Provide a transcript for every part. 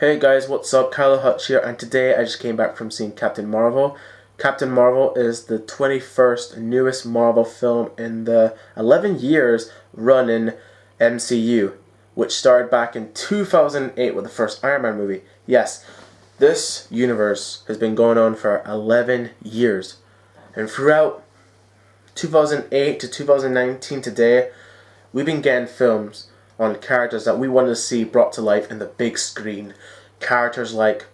Hey guys, what's up? Kylo Hutch here, and today I just came back from seeing Captain Marvel. Captain Marvel is the 21st newest Marvel film in the 11 years running MCU, which started back in 2008 with the first Iron Man movie. Yes, this universe has been going on for 11 years, and throughout 2008 to 2019 today, we've been getting films on characters that we want to see brought to life in the big screen. Characters like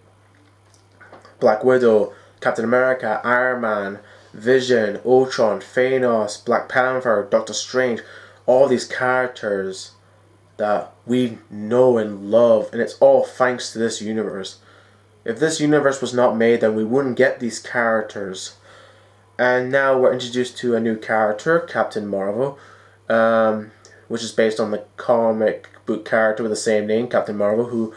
Black Widow, Captain America, Iron Man, Vision, Ultron, Thanos, Black Panther, Doctor Strange, all these characters that we know and love, and it's all thanks to this universe. If this universe was not made, then we wouldn't get these characters. And now we're introduced to a new character, Captain Marvel, which is based on the comic book character with the same name, Captain Marvel, who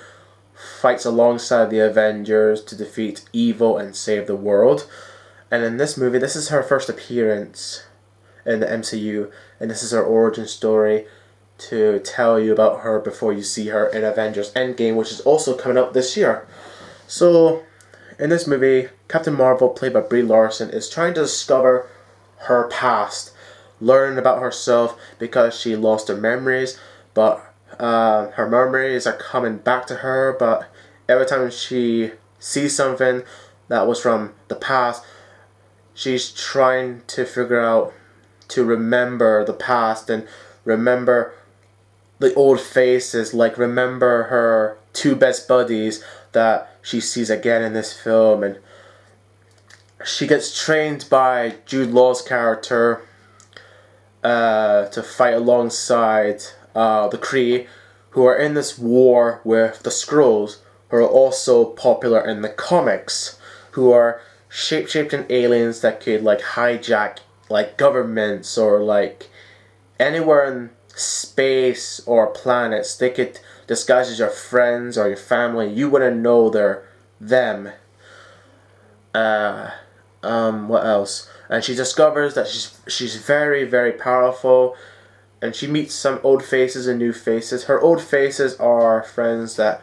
fights alongside the Avengers to defeat evil and save the world. And in this movie, this is her first appearance in the MCU, and this is her origin story to tell you about her before you see her in Avengers Endgame, which is also coming up this year. So, in this movie, Captain Marvel, played by Brie Larson, is trying to discover her past, learn about herself because she lost her memories, but her memories are coming back to her, but every time she sees something that was from the past, she's trying to figure out to remember the past and remember the old faces, like remember her two best buddies that she sees again in this film. And she gets trained by Jude Law's character to fight alongside the Kree, who are in this war with the Skrulls, who are also popular in the comics, who are shape-shifting aliens that could like hijack like governments or like anywhere in space or planets. They could disguise as your friends or your family. You wouldn't know they're them. What else? And she discovers that she's very, very powerful, and she meets some old faces and new faces. Her old faces are friends that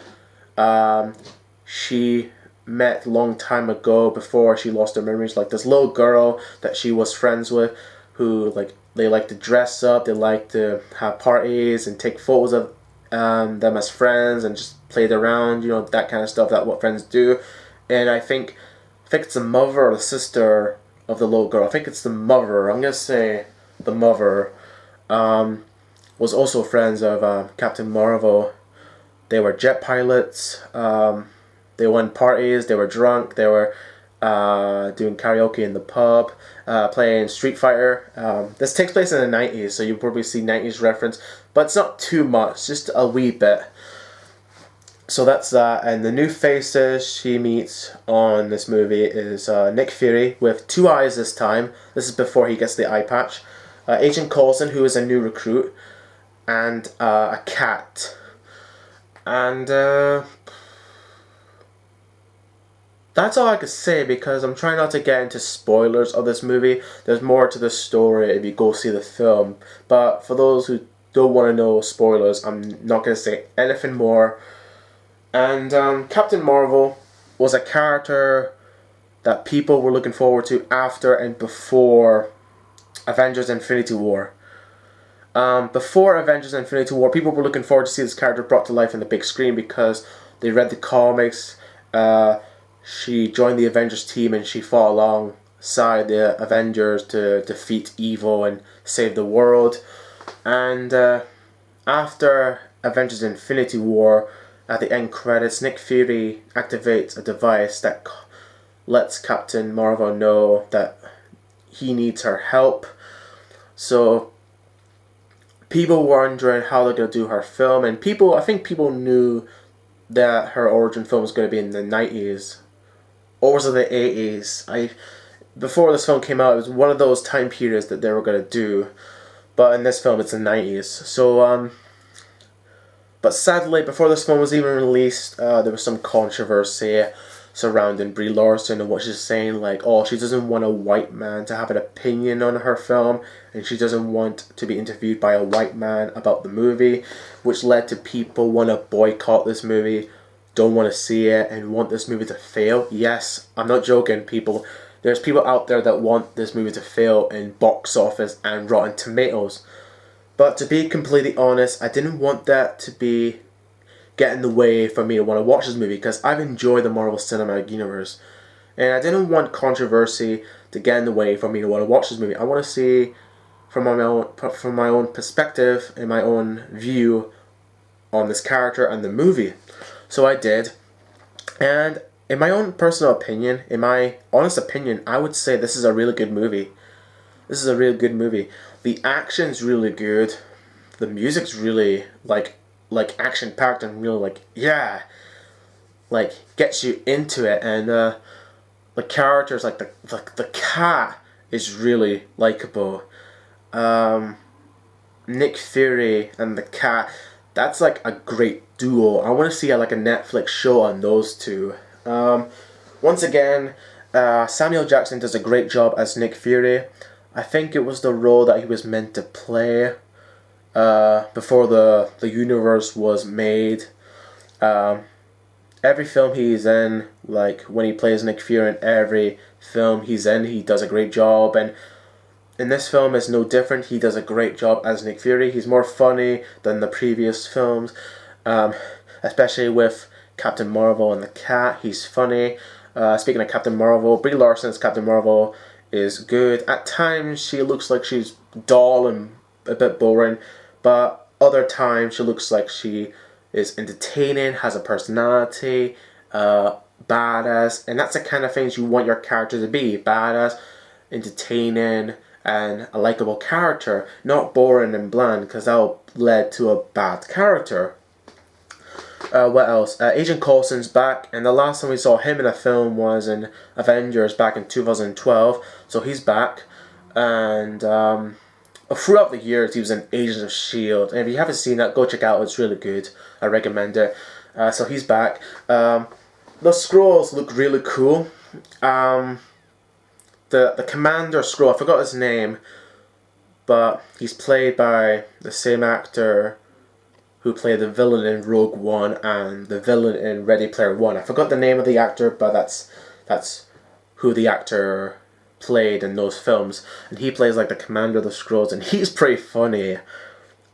she met a long time ago before she lost her memories, like this little girl that she was friends with, who like they like to dress up, they like to have parties and take photos of them as friends and just play around, you know, that kind of stuff, that what friends do. And I think it's the mother or the sister of the little girl. I think it's the mother. I'm gonna say the mother. Was also friends of Captain Marvel. They were jet pilots. They went parties. They were drunk. They were doing karaoke in the pub, playing Street Fighter. This takes place in the 90s, so you'll probably see 90s reference, but it's not too much, just a wee bit. So that's that. And the new faces she meets on this movie is Nick Fury, with two eyes this time. This is before he gets the eye patch. Agent Coulson, who is a new recruit, and a cat. And that's all I could say, because I'm trying not to get into spoilers of this movie. There's more to the story if you go see the film. But for those who don't want to know spoilers, I'm not going to say anything more. And Captain Marvel was a character that people were looking forward to after and before Avengers Infinity War. Before Avengers Infinity War, people were looking forward to see this character brought to life in the big screen because they read the comics. She joined the Avengers team and she fought alongside the Avengers to defeat evil and save the world. And after Avengers Infinity War, at the end credits, Nick Fury activates a device that lets Captain Marvel know that he needs her help. So people were wondering how they're going to do her film, and I think people knew that her origin film was going to be in the 90s, or was it the 80s? Before this film came out, it was one of those time periods that they were going to do, but in this film it's the 90s. So but sadly, before this film was even released, there was some controversy surrounding Brie Larson and what she's saying, like, oh, she doesn't want a white man to have an opinion on her film, and she doesn't want to be interviewed by a white man about the movie, which led to people want to boycott this movie don't want to see it and want this movie to fail. Yes, I'm not joking, people. There's people out there that want this movie to fail in box office and Rotten Tomatoes. But to be completely honest, I didn't want that to be get in the way for me to want to watch this movie, because I've enjoyed the Marvel Cinematic Universe. And I didn't want controversy to get in the way for me to want to watch this movie. I want to see from my own perspective and my own view on this character and the movie. So I did. And in my own personal opinion, in my honest opinion, I would say this is a really good movie. This is a really good movie. The action's really good. The music's really like action packed and really gets you into it. And the characters, like the cat is really likable. Nick Fury and the cat, that's like a great duo. I want to see like a Netflix show on those two. Once again, Samuel Jackson does a great job as Nick Fury. I think it was the role that he was meant to play before the universe was made. Every film he's in, like when he plays Nick Fury in every film he's in, he does a great job. And in this film, it's no different. He does a great job as Nick Fury. He's more funny than the previous films, especially with Captain Marvel and the cat. He's funny. Speaking of Captain Marvel, Brie Larson's Captain Marvel is good. At times, she looks like she's dull and a bit boring, but other times she looks like she is entertaining, has a personality, badass, and that's the kind of things you want your character to be: badass, entertaining, and a likable character, not boring and bland, because that'll lead to a bad character. What else? Agent Coulson's back, and the last time we saw him in a film was in Avengers back in 2012, so he's back. And throughout the years, he was in Agents of S.H.I.E.L.D., and if you haven't seen that, go check it out, it's really good. I recommend it. So he's back. The Skrulls look really cool. The Commander Skrull, I forgot his name, but he's played by the same actor who played the villain in Rogue One and the villain in Ready Player One. I forgot the name of the actor, but that's who the actor played in those films. And he plays like the Commander of the Skrulls, and he's pretty funny.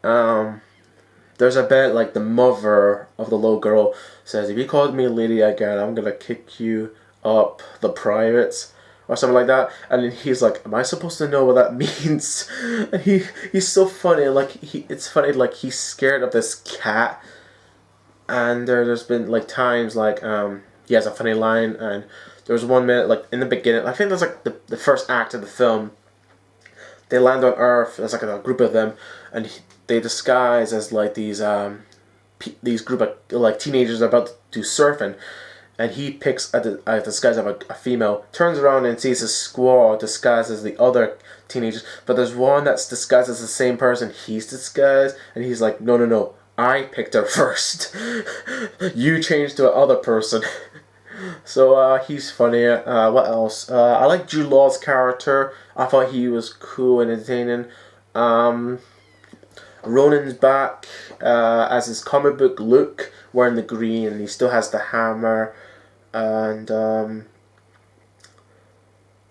There's a bit like the mother of the little girl says, "If you called me a lady again, I'm gonna kick you up the privates," or something like that. And then he's like, "Am I supposed to know what that means?" And he's so funny. It's funny, like he's scared of this cat. And there's been like times like he has a funny line, and there was one minute like in the beginning, I think that's like the first act of the film. They land on Earth. There's like a group of them, and they disguise as like these group of like teenagers about to do surfing. And he picks a disguise of a female, turns around and sees a squaw disguised as the other teenagers. But there's one that's disguised as the same person he's disguised, and he's like, no, I picked her first. You changed to another person. So he's funny. What else? I like Jude Law's character. I thought he was cool and entertaining. Ronan's back as his comic book look, wearing the green, and he still has the hammer. And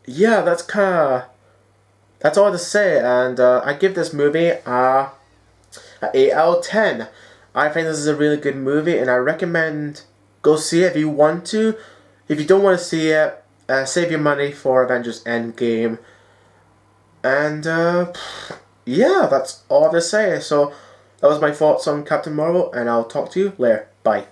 yeah, that's all to say. And I give this movie a 8 out of 10. I think this is a really good movie, and I recommend go see it if you want to. If you don't want to see it, save your money for Avengers Endgame. And yeah, that's all to say. So that was my thoughts on Captain Marvel, and I'll talk to you later. Bye.